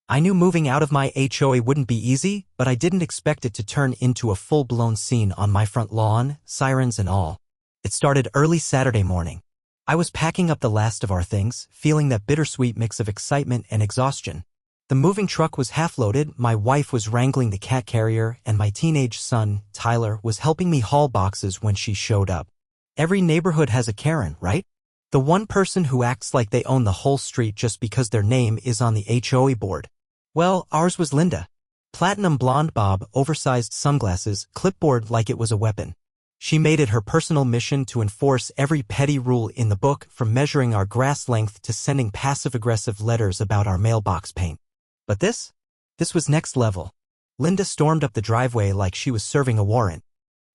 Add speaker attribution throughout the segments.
Speaker 1: I knew moving out of my HOA wouldn't be easy, but I didn't expect it to turn into a full-blown scene on my front lawn, sirens and all. It started early Saturday morning. I was packing up the last of our things, feeling that bittersweet mix of excitement and exhaustion. The moving truck was half-loaded, my wife was wrangling the cat carrier, and my teenage son, Tyler, was helping me haul boxes when she showed up. Every neighborhood has a Karen, right? The one person who acts like they own the whole street just because their name is on the HOA board. Well, ours was Linda. Platinum blonde bob, oversized sunglasses, clipboard like it was a weapon. She made it her personal mission to enforce every petty rule in the book, from measuring our grass length to sending passive-aggressive letters about our mailbox paint. But this was next level. Linda stormed up the driveway like she was serving a warrant,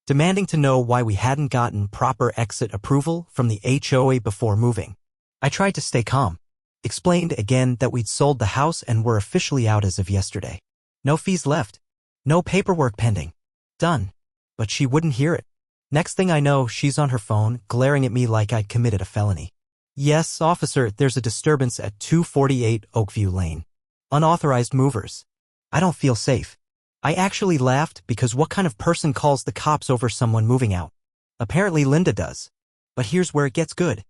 Speaker 1: demanding to know why we hadn't gotten proper exit approval from the HOA before moving. I tried to stay calm. Explained again that we'd sold the house and were officially out as of yesterday. No fees left. No paperwork pending. Done. But she wouldn't hear it. Next thing I know, she's on her phone, glaring at me like I'd committed a felony. Yes, officer, there's a disturbance at 248 Oakview Lane. Unauthorized movers. I don't feel safe. I actually laughed because what kind of person calls the cops over someone moving out? Apparently Linda does. But here's where it gets good.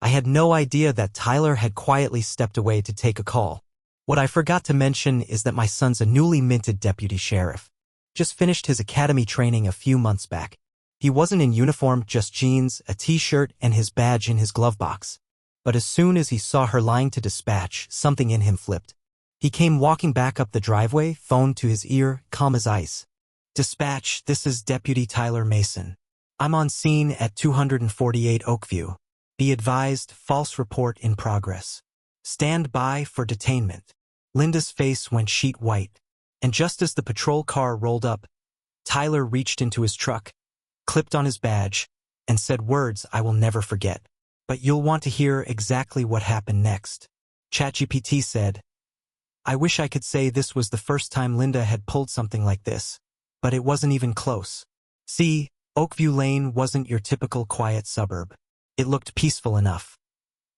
Speaker 1: I had no idea that Tyler had quietly stepped away to take a call. What I forgot to mention is that my son's a newly minted deputy sheriff. Just finished his academy training a few months back. He wasn't in uniform, just jeans, a t-shirt, and his badge in his glove box. But as soon as he saw her lying to dispatch, something in him flipped. He came walking back up the driveway, phone to his ear, calm as ice. Dispatch, this is Deputy Tyler Mason. I'm on scene at 248 Oakview. Be advised, false report in progress. Stand by for detainment. Linda's face went sheet white, and just as the patrol car rolled up, Tyler reached into his truck, clipped on his badge, and said words I will never forget. But you'll want to hear exactly what happened next. ChatGPT said, I wish I could say this was the first time Linda had pulled something like this, but it wasn't even close. See, Oakview Lane wasn't your typical quiet suburb. It looked peaceful enough.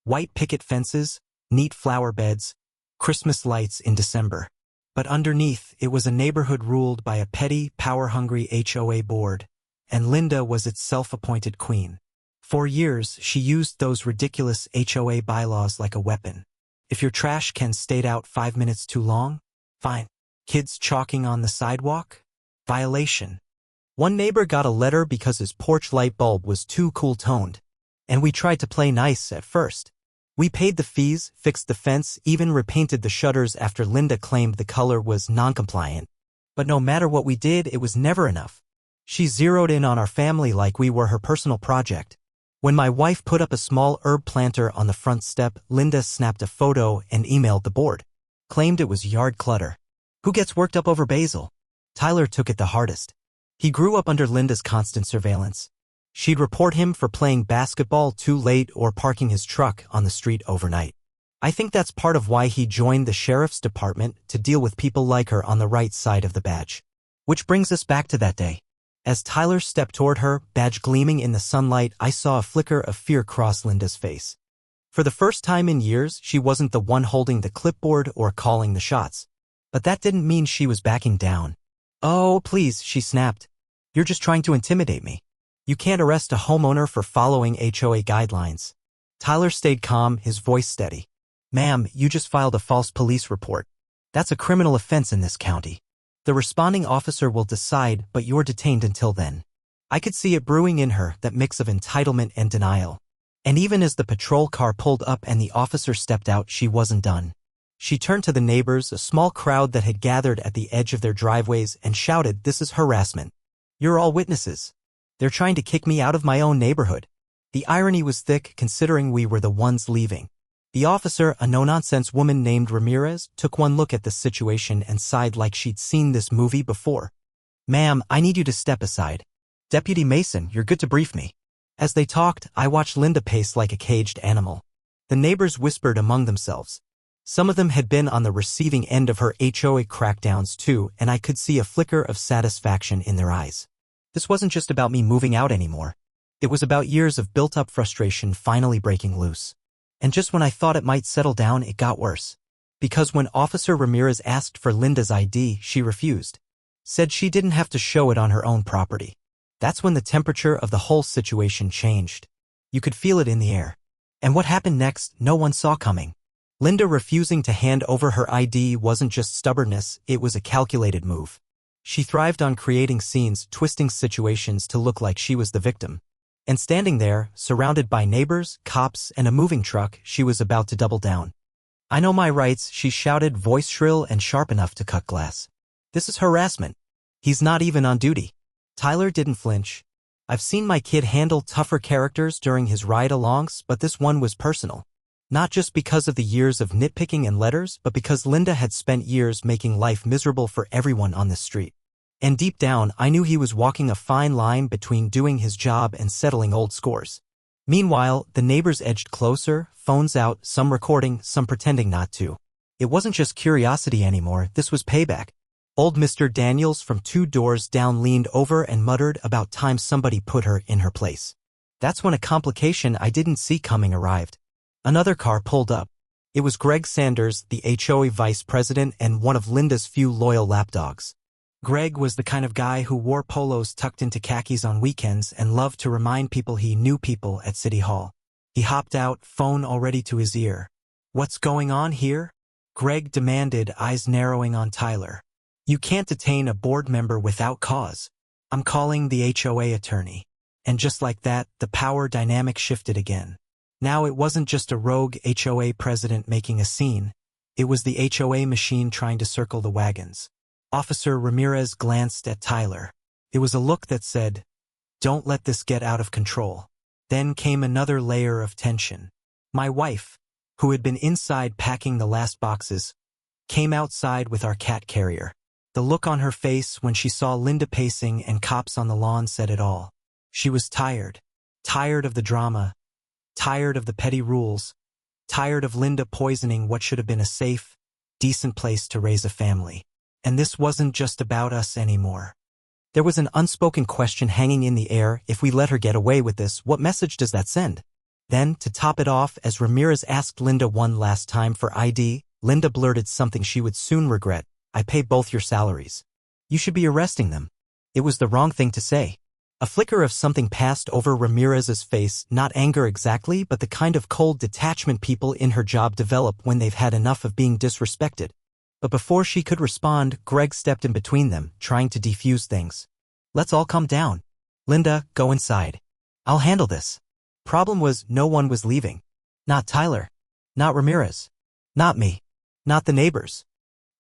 Speaker 1: White picket fences, neat flower beds, Christmas lights in December. But underneath, it was a neighborhood ruled by a petty, power-hungry HOA board, and Linda was its self-appointed queen. For years, she used those ridiculous HOA bylaws like a weapon. If your trash can stayed out 5 minutes too long, fine. Kids chalking on the sidewalk? Violation. One neighbor got a letter because his porch light bulb was too cool-toned. And we tried to play nice at first. We paid the fees, fixed the fence, even repainted the shutters after Linda claimed the color was non-compliant. But no matter what we did, it was never enough. She zeroed in on our family like we were her personal project. When my wife put up a small herb planter on the front step, Linda snapped a photo and emailed the board. Claimed it was yard clutter. Who gets worked up over basil? Tyler took it the hardest. He grew up under Linda's constant surveillance. She'd report him for playing basketball too late or parking his truck on the street overnight. I think that's part of why he joined the sheriff's department, to deal with people like her on the right side of the badge. Which brings us back to that day. As Tyler stepped toward her, badge gleaming in the sunlight, I saw a flicker of fear cross Linda's face. For the first time in years, she wasn't the one holding the clipboard or calling the shots. But that didn't mean she was backing down. Oh, please, she snapped. You're just trying to intimidate me. You can't arrest a homeowner for following HOA guidelines. Tyler stayed calm, his voice steady. Ma'am, you just filed a false police report. That's a criminal offense in this county. The responding officer will decide, but you're detained until then. I could see it brewing in her, that mix of entitlement and denial. And even as the patrol car pulled up and the officer stepped out, she wasn't done. She turned to the neighbors, a small crowd that had gathered at the edge of their driveways, and shouted, "This is harassment. You're all witnesses. They're trying to kick me out of my own neighborhood." The irony was thick, considering we were the ones leaving. The officer, a no-nonsense woman named Ramirez, took one look at the situation and sighed like she'd seen this movie before. "Ma'am, I need you to step aside. Deputy Mason, you're good to brief me." As they talked, I watched Linda pace like a caged animal. The neighbors whispered among themselves. Some of them had been on the receiving end of her HOA crackdowns too, and I could see a flicker of satisfaction in their eyes. This wasn't just about me moving out anymore. It was about years of built-up frustration finally breaking loose. And just when I thought it might settle down, it got worse. Because when Officer Ramirez asked for Linda's ID, she refused. Said she didn't have to show it on her own property. That's when the temperature of the whole situation changed. You could feel it in the air. And what happened next, no one saw coming. Linda refusing to hand over her ID wasn't just stubbornness, it was a calculated move. She thrived on creating scenes, twisting situations to look like she was the victim. And standing there, surrounded by neighbors, cops, and a moving truck, she was about to double down. "I know my rights," she shouted, voice shrill and sharp enough to cut glass. "This is harassment. He's not even on duty." Tyler didn't flinch. "I've seen my kid handle tougher characters during his ride-alongs, but this one was personal. Not just because of the years of nitpicking and letters, but because Linda had spent years making life miserable for everyone on the street. And deep down, I knew he was walking a fine line between doing his job and settling old scores." Meanwhile, the neighbors edged closer, phones out, some recording, some pretending not to. It wasn't just curiosity anymore, this was payback. Old Mr. Daniels from 2 doors down leaned over and muttered about time somebody put her in her place. That's when a complication I didn't see coming arrived. Another car pulled up. It was Greg Sanders, the HOA vice president and one of Linda's few loyal lapdogs. Greg was the kind of guy who wore polos tucked into khakis on weekends and loved to remind people he knew people at City Hall. He hopped out, phone already to his ear. "What's going on here?" Greg demanded, eyes narrowing on Tyler. "You can't detain a board member without cause. I'm calling the HOA attorney." And just like that, the power dynamic shifted again. Now it wasn't just a rogue HOA president making a scene. It was the HOA machine trying to circle the wagons. Officer Ramirez glanced at Tyler. It was a look that said, "Don't let this get out of control." Then came another layer of tension. My wife, who had been inside packing the last boxes, came outside with our cat carrier. The look on her face when she saw Linda pacing and cops on the lawn said it all. She was tired. Tired of the drama. Tired of the petty rules. Tired of Linda poisoning what should have been a safe, decent place to raise a family. And this wasn't just about us anymore. There was an unspoken question hanging in the air. If we let her get away with this, what message does that send? Then, to top it off, as Ramirez asked Linda one last time for ID, Linda blurted something she would soon regret. "I pay both your salaries. You should be arresting them." It was the wrong thing to say. A flicker of something passed over Ramirez's face, not anger exactly, but the kind of cold detachment people in her job develop when they've had enough of being disrespected. But before she could respond, Greg stepped in between them, trying to defuse things. "Let's all calm down. Linda, go inside. I'll handle this." Problem was, no one was leaving. Not Tyler. Not Ramirez. Not me. Not the neighbors.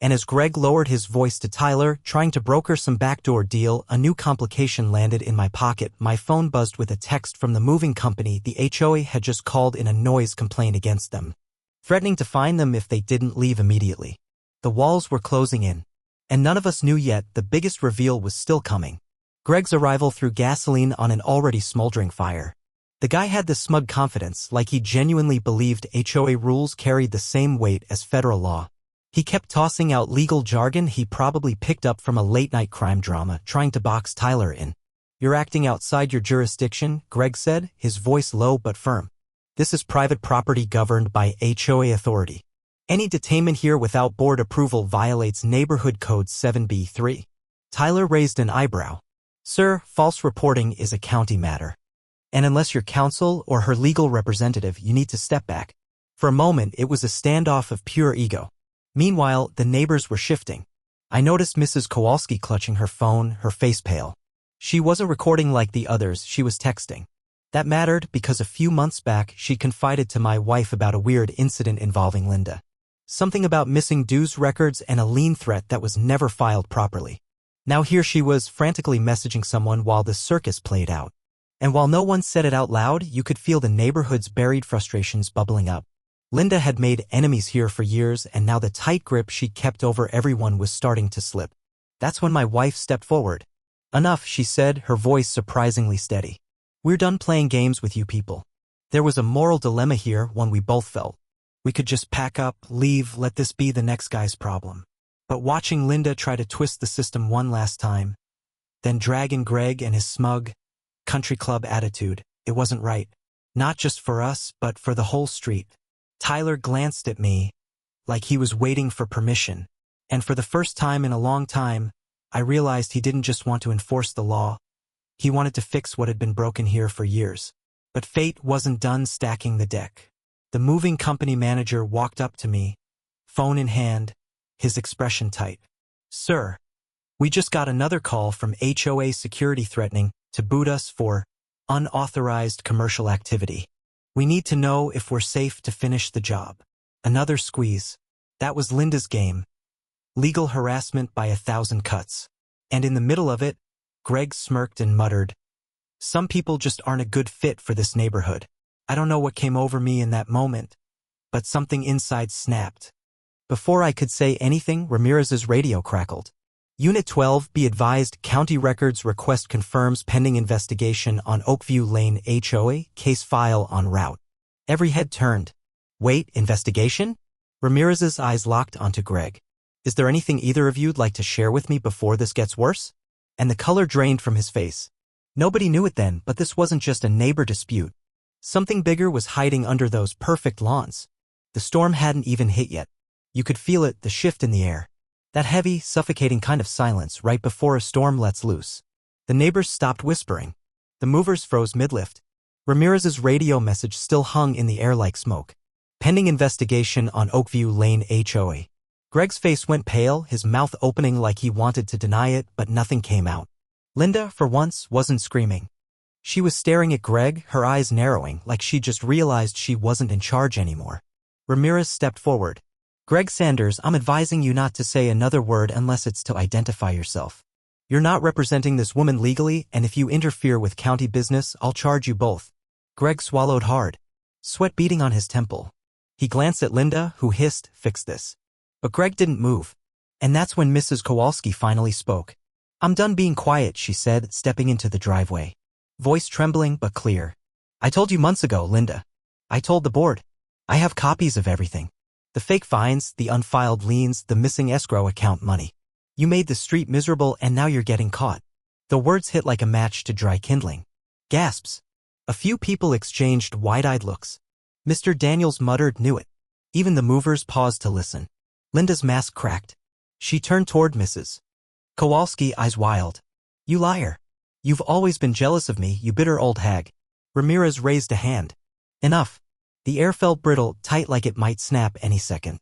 Speaker 1: And as Greg lowered his voice to Tyler, trying to broker some backdoor deal, a new complication landed in my pocket. My phone buzzed with a text from the moving company. The HOA had just called in a noise complaint against them, threatening to fine them if they didn't leave immediately. The walls were closing in. And none of us knew yet, the biggest reveal was still coming. Greg's arrival threw gasoline on an already smoldering fire. The guy had this smug confidence, like he genuinely believed HOA rules carried the same weight as federal law. He kept tossing out legal jargon he probably picked up from a late-night crime drama, trying to box Tyler in. "You're acting outside your jurisdiction," Greg said, his voice low but firm. "This is private property governed by HOA authority. Any detainment here without board approval violates Neighborhood Code 7B3. Tyler raised an eyebrow. "Sir, false reporting is a county matter. And unless you're counsel or her legal representative, you need to step back." For a moment, it was a standoff of pure ego. Meanwhile, the neighbors were shifting. I noticed Mrs. Kowalski clutching her phone, her face pale. She wasn't recording like the others, she was texting. That mattered because a few months back, she confided to my wife about a weird incident involving Linda. Something about missing dues records and a lien threat that was never filed properly. Now here she was, frantically messaging someone while the circus played out. And while no one said it out loud, you could feel the neighborhood's buried frustrations bubbling up. Linda had made enemies here for years, and now the tight grip she kept over everyone was starting to slip. That's when my wife stepped forward. "Enough," she said, her voice surprisingly steady. "We're done playing games with you people." There was a moral dilemma here, one we both felt. We could just pack up, leave, let this be the next guy's problem. But watching Linda try to twist the system one last time, then drag in Greg and his smug, country club attitude, it wasn't right. Not just for us, but for the whole street. Tyler glanced at me, like he was waiting for permission. And for the first time in a long time, I realized he didn't just want to enforce the law. He wanted to fix what had been broken here for years. But fate wasn't done stacking the deck. The moving company manager walked up to me, phone in hand, his expression tight. "Sir, we just got another call from HOA security threatening to boot us for unauthorized commercial activity. We need to know if we're safe to finish the job." Another squeeze. That was Linda's game. Legal harassment by 1,000 cuts. And in the middle of it, Greg smirked and muttered, "Some people just aren't a good fit for this neighborhood." I don't know what came over me in that moment, but something inside snapped. Before I could say anything, Ramirez's radio crackled. "Unit 12, be advised, county records request confirms pending investigation on Oakview Lane HOA, case file en route." Every head turned. "Wait, investigation?" Ramirez's eyes locked onto Greg. "Is there anything either of you'd like to share with me before this gets worse?" And the color drained from his face. Nobody knew it then, but this wasn't just a neighbor dispute. Something bigger was hiding under those perfect lawns. The storm hadn't even hit yet. You could feel it, the shift in the air. That heavy, suffocating kind of silence right before a storm lets loose. The neighbors stopped whispering. The movers froze mid-lift. Ramirez's radio message still hung in the air like smoke. "Pending investigation on Oakview Lane HOA." Greg's face went pale, his mouth opening like he wanted to deny it, but nothing came out. Linda, for once, wasn't screaming. She was staring at Greg, her eyes narrowing, like she just realized she wasn't in charge anymore. Ramirez stepped forward. "Greg Sanders, I'm advising you not to say another word unless it's to identify yourself. You're not representing this woman legally, and if you interfere with county business, I'll charge you both." Greg swallowed hard, sweat beading on his temple. He glanced at Linda, who hissed, "Fix this." But Greg didn't move. And that's when Mrs. Kowalski finally spoke. "I'm done being quiet," she said, stepping into the driveway. Voice trembling but clear. "I told you months ago, Linda. I told the board. I have copies of everything. The fake fines, the unfiled liens, the missing escrow account money. You made the street miserable and now you're getting caught." The words hit like a match to dry kindling. Gasps. A few people exchanged wide-eyed looks. Mr. Daniels muttered, "Knew it." Even the movers paused to listen. Linda's mask cracked. She turned toward Mrs. Kowalski, eyes wild. "You liar. You've always been jealous of me, you bitter old hag." Ramirez raised a hand. "Enough." The air felt brittle, tight like it might snap any second.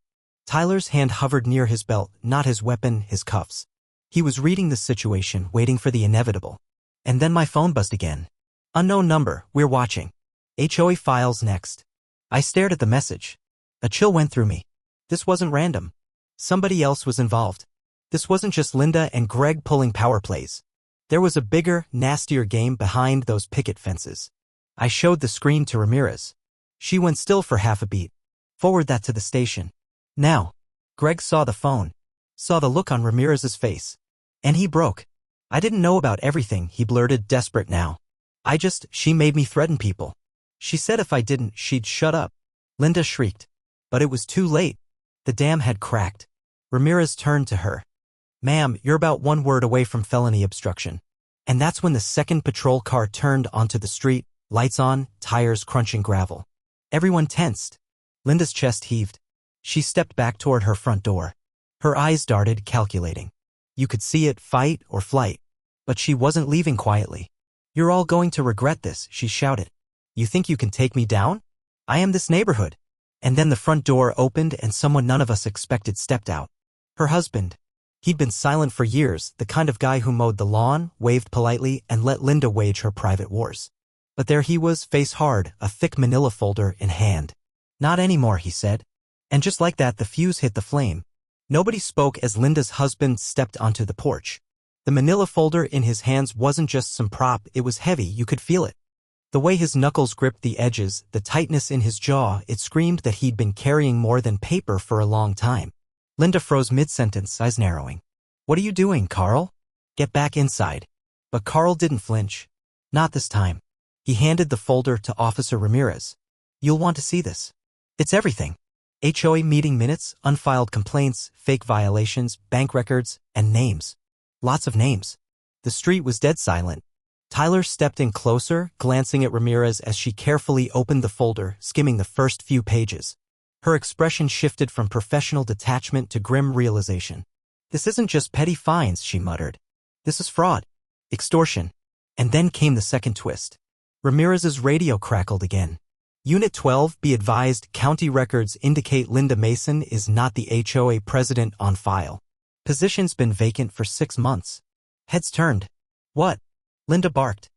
Speaker 1: Tyler's hand hovered near his belt, not his weapon, his cuffs. He was reading the situation, waiting for the inevitable. And then my phone buzzed again. "Unknown number, we're watching. HOA files next." I stared at the message. A chill went through me. This wasn't random. Somebody else was involved. This wasn't just Linda and Greg pulling power plays. There was a bigger, nastier game behind those picket fences. I showed the screen to Ramirez. She went still for half a beat. "Forward that to the station. Now." Greg saw the phone. Saw the look on Ramirez's face. And he broke. "I didn't know about everything," he blurted, desperate now. She made me threaten people. She said if I didn't, she'd shut up." Linda shrieked. But it was too late. The dam had cracked. Ramirez turned to her. "Ma'am, you're about one word away from felony obstruction." And that's when the second patrol car turned onto the street, lights on, tires crunching gravel. Everyone tensed. Linda's chest heaved. She stepped back toward her front door. Her eyes darted, calculating. You could see it, fight or flight. But she wasn't leaving quietly. "You're all going to regret this," she shouted. "You think you can take me down? I am this neighborhood." And then the front door opened and someone none of us expected stepped out. Her husband. He'd been silent for years, the kind of guy who mowed the lawn, waved politely, and let Linda wage her private wars. But there he was, face hard, a thick manila folder in hand. "Not anymore," he said. And just like that, the fuse hit the flame. Nobody spoke as Linda's husband stepped onto the porch. The manila folder in his hands wasn't just some prop, it was heavy, you could feel it. The way his knuckles gripped the edges, the tightness in his jaw, it screamed that he'd been carrying more than paper for a long time. Linda froze mid-sentence, eyes narrowing. "What are you doing, Carl?" "Get back inside." But Carl didn't flinch. Not this time. He handed the folder to Officer Ramirez. "You'll want to see this. It's everything. HOA meeting minutes, unfiled complaints, fake violations, bank records, and names. Lots of names." The street was dead silent. Tyler stepped in closer, glancing at Ramirez as she carefully opened the folder, skimming the first few pages. Her expression shifted from professional detachment to grim realization. This isn't just petty fines, she muttered. This is fraud. Extortion. And then came the second twist. Ramirez's radio crackled again. Unit 12, be advised, county records indicate Linda Mason is not the HOA president on file. Position's been vacant for 6 months. Heads turned. What? Linda barked.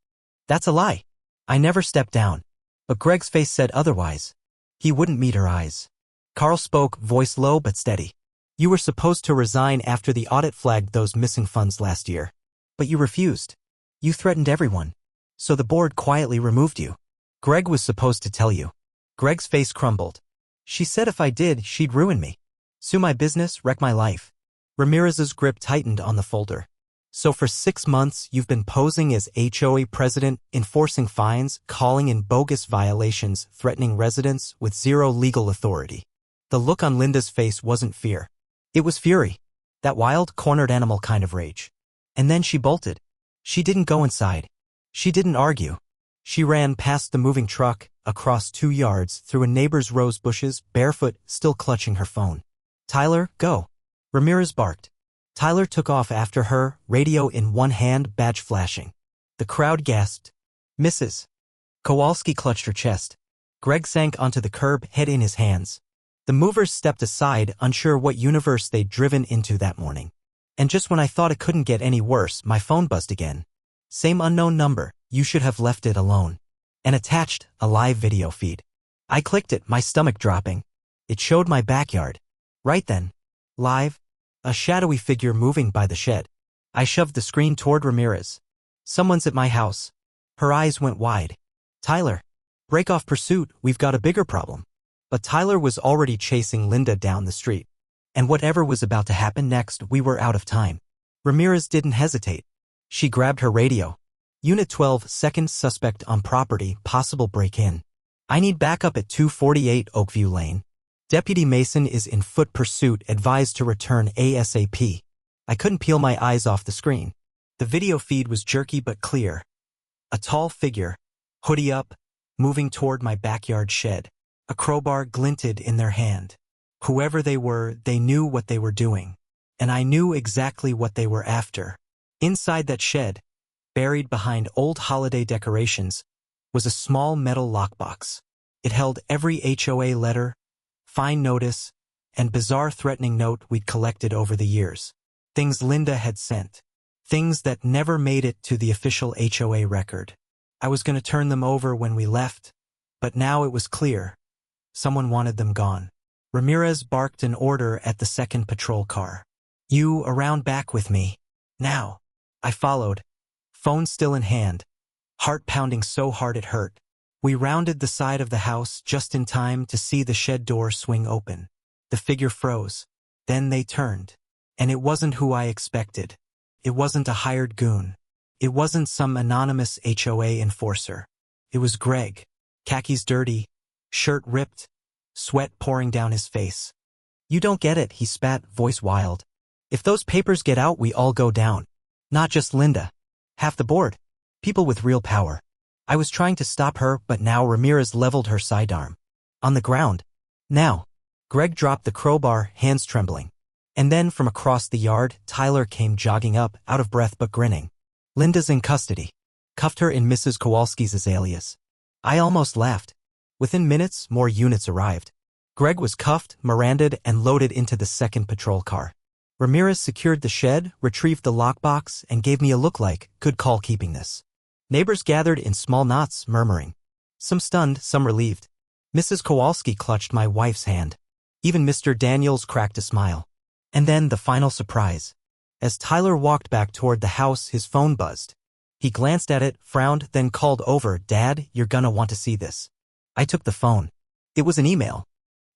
Speaker 1: That's a lie. I never stepped down. But Greg's face said otherwise. He wouldn't meet her eyes. Carl spoke, voice low but steady. You were supposed to resign after the audit flagged those missing funds last year. But you refused. You threatened everyone. So the board quietly removed you. Greg was supposed to tell you. Greg's face crumbled. She said if I did, she'd ruin me. Sue my business, wreck my life. Ramirez's grip tightened on the folder. So for 6 months, you've been posing as HOA president, enforcing fines, calling in bogus violations, threatening residents with zero legal authority. The look on Linda's face wasn't fear. It was fury. That wild, cornered animal kind of rage. And then she bolted. She didn't go inside. She didn't argue. She ran past the moving truck, across 2 yards, through a neighbor's rose bushes, barefoot, still clutching her phone. Tyler, go. Ramirez barked. Tyler took off after her, radio in one hand, badge flashing. The crowd gasped. Mrs. Kowalski clutched her chest. Greg sank onto the curb, head in his hands. The movers stepped aside, unsure what universe they'd driven into that morning. And just when I thought it couldn't get any worse, my phone buzzed again. Same unknown number, you should have left it alone. And attached, a live video feed. I clicked it, my stomach dropping. It showed my backyard. Right then. Live. A shadowy figure moving by the shed. I shoved the screen toward Ramirez. Someone's at my house. Her eyes went wide. Tyler. Break off pursuit, we've got a bigger problem. But Tyler was already chasing Linda down the street. And whatever was about to happen next, we were out of time. Ramirez didn't hesitate. She grabbed her radio. Unit 12, second suspect on property, possible break-in. I need backup at 248 Oakview Lane. Deputy Mason is in foot pursuit, advised to return ASAP. I couldn't peel my eyes off the screen. The video feed was jerky but clear. A tall figure, hoodie up, moving toward my backyard shed. A crowbar glinted in their hand. Whoever they were, they knew what they were doing. And I knew exactly what they were after. Inside that shed, buried behind old holiday decorations, was a small metal lockbox. It held every HOA letter, fine notice, and bizarre threatening note we'd collected over the years. Things Linda had sent. Things that never made it to the official HOA record. I was going to turn them over when we left, but now it was clear. Someone wanted them gone. Ramirez barked an order at the second patrol car. You around back with me. Now. I followed. Phone still in hand. Heart pounding so hard it hurt. We rounded the side of the house just in time to see the shed door swing open. The figure froze. Then they turned. And it wasn't who I expected. It wasn't a hired goon. It wasn't some anonymous HOA enforcer. It was Greg. Khakis dirty, shirt ripped, sweat pouring down his face. You don't get it, he spat, voice wild. If those papers get out, we all go down. Not just Linda. Half the board. People with real power. I was trying to stop her, but now Ramirez leveled her sidearm. On the ground. Now. Greg dropped the crowbar, hands trembling. And then from across the yard, Tyler came jogging up, out of breath but grinning. Linda's in custody. Cuffed her in Mrs. Kowalski's azaleas. I almost laughed. Within minutes, more units arrived. Greg was cuffed, Miranda'd, and loaded into the second patrol car. Ramirez secured the shed, retrieved the lockbox, and gave me a look like, good call keeping this. Neighbors gathered in small knots, murmuring. Some stunned, some relieved. Mrs. Kowalski clutched my wife's hand. Even Mr. Daniels cracked a smile. And then the final surprise. As Tyler walked back toward the house, his phone buzzed. He glanced at it, frowned, then called over, Dad, you're gonna want to see this. I took the phone. It was an email.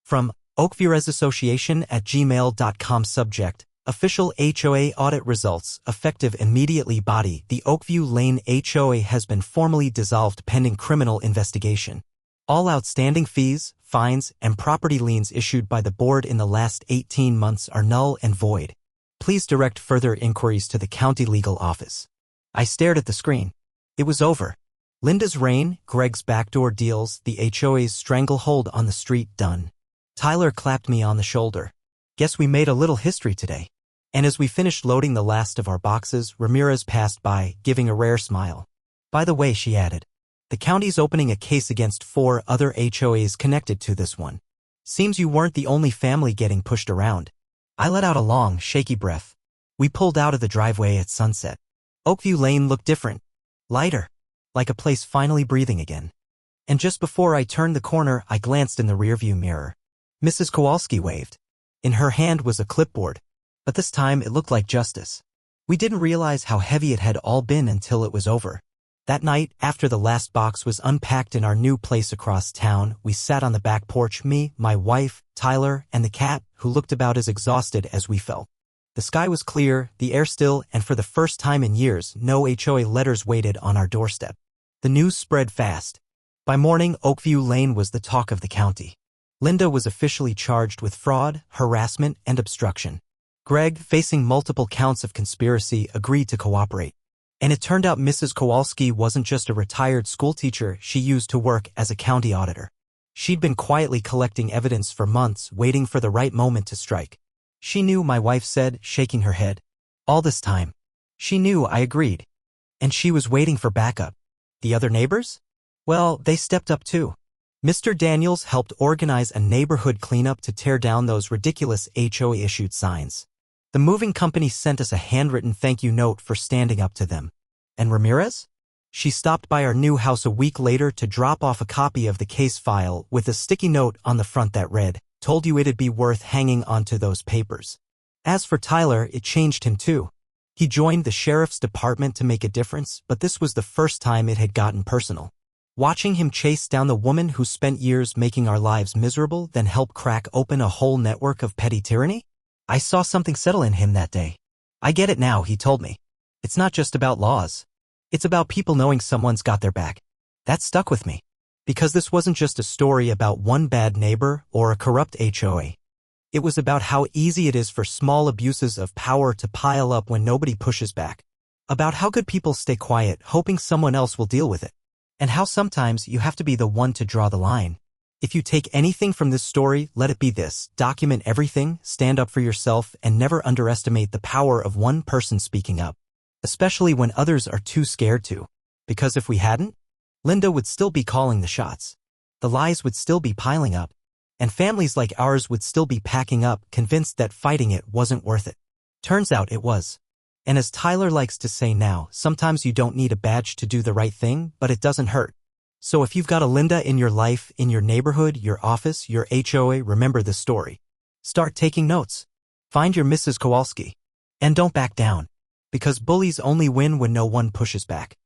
Speaker 1: From oakviewassociation@gmail.com. Subject, official HOA audit results, effective immediately. Body, the Oakview Lane HOA has been formally dissolved pending criminal investigation. All outstanding fees, fines, and property liens issued by the board in the last 18 months are null and void. Please direct further inquiries to the county legal office. I stared at the screen. It was over. Linda's reign, Greg's backdoor deals, the HOA's stranglehold on the street done. Tyler clapped me on the shoulder. Guess we made a little history today. And as we finished loading the last of our boxes, Ramirez passed by, giving a rare smile. By the way, she added, the county's opening a case against 4 other HOAs connected to this one. Seems you weren't the only family getting pushed around. I let out a long, shaky breath. We pulled out of the driveway at sunset. Oakview Lane looked different. Lighter. Like a place finally breathing again. And just before I turned the corner, I glanced in the rearview mirror. Mrs. Kowalski waved. In her hand was a clipboard. But this time it looked like justice. We didn't realize how heavy it had all been until it was over. That night, after the last box was unpacked in our new place across town, we sat on the back porch, me, my wife, Tyler, and the cat, who looked about as exhausted as we felt. The sky was clear, the air still, and for the first time in years, no HOA letters waited on our doorstep. The news spread fast. By morning, Oakview Lane was the talk of the county. Linda was officially charged with fraud, harassment, and obstruction. Greg, facing multiple counts of conspiracy, agreed to cooperate. And it turned out Mrs. Kowalski wasn't just a retired schoolteacher she used to work as a county auditor. She'd been quietly collecting evidence for months, waiting for the right moment to strike. She knew, my wife said, shaking her head. All this time. She knew, I agreed. And she was waiting for backup. The other neighbors? Well, they stepped up too. Mr. Daniels helped organize a neighborhood cleanup to tear down those ridiculous HOA-issued signs. The moving company sent us a handwritten thank you note for standing up to them. And Ramirez? She stopped by our new house a week later to drop off a copy of the case file with a sticky note on the front that read, "Told you it'd be worth hanging onto those papers." As for Tyler, it changed him too. He joined the sheriff's department to make a difference, but this was the first time it had gotten personal. Watching him chase down the woman who spent years making our lives miserable, then help crack open a whole network of petty tyranny? I saw something settle in him that day. I get it now, he told me. It's not just about laws. It's about people knowing someone's got their back. That stuck with me. Because this wasn't just a story about one bad neighbor or a corrupt HOA. It was about how easy it is for small abuses of power to pile up when nobody pushes back. About how good people stay quiet, hoping someone else will deal with it. And how sometimes you have to be the one to draw the line. If you take anything from this story, let it be this: document everything, stand up for yourself, and never underestimate the power of one person speaking up. Especially when others are too scared to. Because if we hadn't, Linda would still be calling the shots. The lies would still be piling up. And families like ours would still be packing up, convinced that fighting it wasn't worth it. Turns out it was. And as Tyler likes to say now, sometimes you don't need a badge to do the right thing, but it doesn't hurt. So if you've got a Linda in your life, in your neighborhood, your office, your HOA, remember this story. Start taking notes. Find your Mrs. Kowalski. And don't back down. Because bullies only win when no one pushes back.